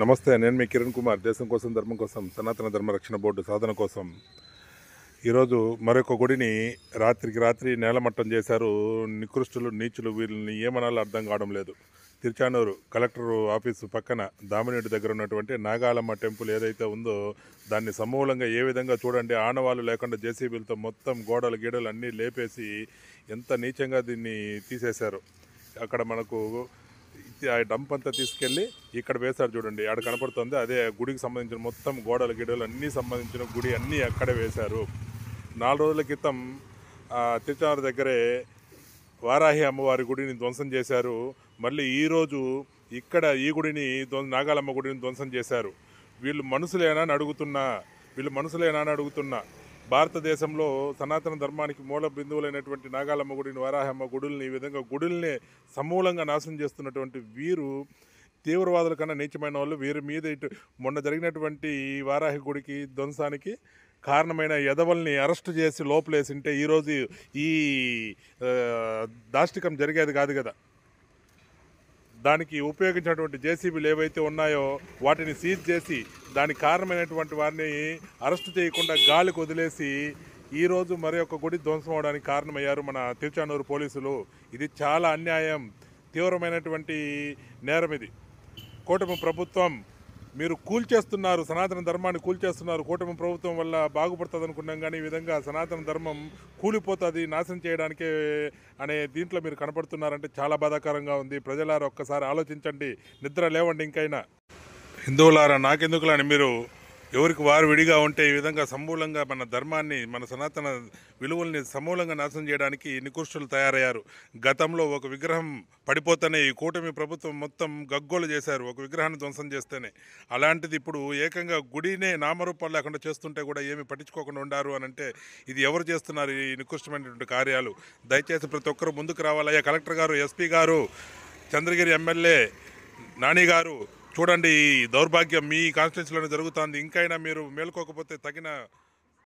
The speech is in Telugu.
నమస్తే, నేను మీ కిరణ్ కుమార్. దేశం కోసం, ధర్మం కోసం, సనాతన ధర్మ రక్షణ బోర్డు సాధన కోసం ఈరోజు మరొక గుడిని రాత్రికి రాత్రి నేలమట్టం చేశారు. నికృష్టులు, నీచులు. వీళ్ళని ఏమనాలో అర్థం కావడం లేదు. తిరుచానూరు కలెక్టర్ ఆఫీసు పక్కన దామినేడు దగ్గర ఉన్నటువంటి నాగాలమ్మ టెంపుల్ ఏదైతే ఉందో దాన్ని సమూలంగా ఏ విధంగా చూడండి, ఆనవాళ్ళు లేకుండా జేసీబీలతో మొత్తం గోడలు గీడలు అన్నీ లేపేసి ఎంత నీచంగా దీన్ని తీసేశారు. అక్కడ మనకు ఆ డంప్ అంతా తీసుకెళ్ళి ఇక్కడ వేశారు చూడండి, ఆడ కనపడుతుంది. అదే గుడికి సంబంధించిన మొత్తం గోడలు గిడలు అన్నీ సంబంధించిన గుడి అన్నీ అక్కడే వేశారు. 4 రోజుల క్రితం తిరుచానూరు దగ్గరే వారాహి అమ్మవారి గుడిని ధ్వంసం చేశారు. మళ్ళీ ఈరోజు ఇక్కడ ఈ గుడిని నాగాలమ్మ గుడిని ధ్వంసం చేశారు. వీళ్ళు మనుషులేనా అని అడుగుతున్నా. భారతదేశంలో సనాతన ధర్మానికి మూల బిందువులైనటువంటి నాగాలమ్మ గుడిని, వారాహమ్మ గుడుల్ని, ఈ విధంగా గుడుల్ని సమూలంగా నాశనం చేస్తున్నటువంటి వీరు తీవ్రవాదుల కన్నా నీచమైన వాళ్ళు. వీరి మీద ఇటు మొన్న జరిగినటువంటి ఈ వారాహి గుడికి ధ్వంసానికి కారణమైన యదవల్ని అరెస్ట్ చేసి లోపలేసింటే ఈరోజు ఈ దాష్టికం జరిగేది కాదు కదా. దానికి ఉపయోగించినటువంటి జేసీబీలు ఏవైతే ఉన్నాయో వాటిని సీజ్ చేసి దానికి కారణమైనటువంటి వారిని అరెస్టు చేయకుండా గాలికి వదిలేసి ఈరోజు మరి ఒక గుడి ధ్వంసం అవడానికి కారణమయ్యారు మన తిరుచానూరు పోలీసులు. ఇది చాలా అన్యాయం, తీవ్రమైనటువంటి నేరం. ఇది కూటమి ప్రభుత్వం మీరు కూల్చేస్తున్నారు, సనాతన ధర్మాన్ని కూల్చేస్తున్నారు. కూటమి ప్రభుత్వం వల్ల బాగుపడుతుంది అనుకున్నాం, కానీ ఈ విధంగా సనాతన ధర్మం కూలిపోతుంది, నాశనం చేయడానికే అనే దీంట్లో మీరు కనపడుతున్నారంటే చాలా బాధాకరంగా ఉంది. ప్రజలారా ఒక్కసారి ఆలోచించండి, నిద్ర లేవండి. ఇంకైనా హిందువులారా నాకెందుకులా అని మీరు ఎవరికి వారు విడిగా ఉంటే ఈ విధంగా సమూలంగా మన ధర్మాన్ని, మన సనాతన విలువల్ని సమూలంగా నాశనం చేయడానికి నికృష్టులు తయారయ్యారు. గతంలో ఒక విగ్రహం పడిపోతేనే ఈ కూటమి ప్రభుత్వం మొత్తం గగ్గోలు చేశారు, ఒక విగ్రహాన్ని ధ్వంసం చేస్తేనే. అలాంటిది ఇప్పుడు ఏకంగా గుడినే నామరూపాలు లేకుండా చేస్తుంటే కూడా ఏమి పట్టించుకోకుండా ఉండారు అని అంటే ఇది ఎవరు చేస్తున్నారు ఈ నికృష్టమైనటువంటి కార్యాలు? దయచేసి ప్రతి ఒక్కరు ముందుకు రావాలయ్యా. కలెక్టర్ గారు, ఎస్పీ గారు, చంద్రగిరి ఎమ్మెల్యే నాని గారు, చూడండి ఈ దౌర్భాగ్యం మీ కాన్స్టిట్యున్సీలోనే జరుగుతుంది. ఇంకైనా మీరు మేల్కోకపోతే తగిన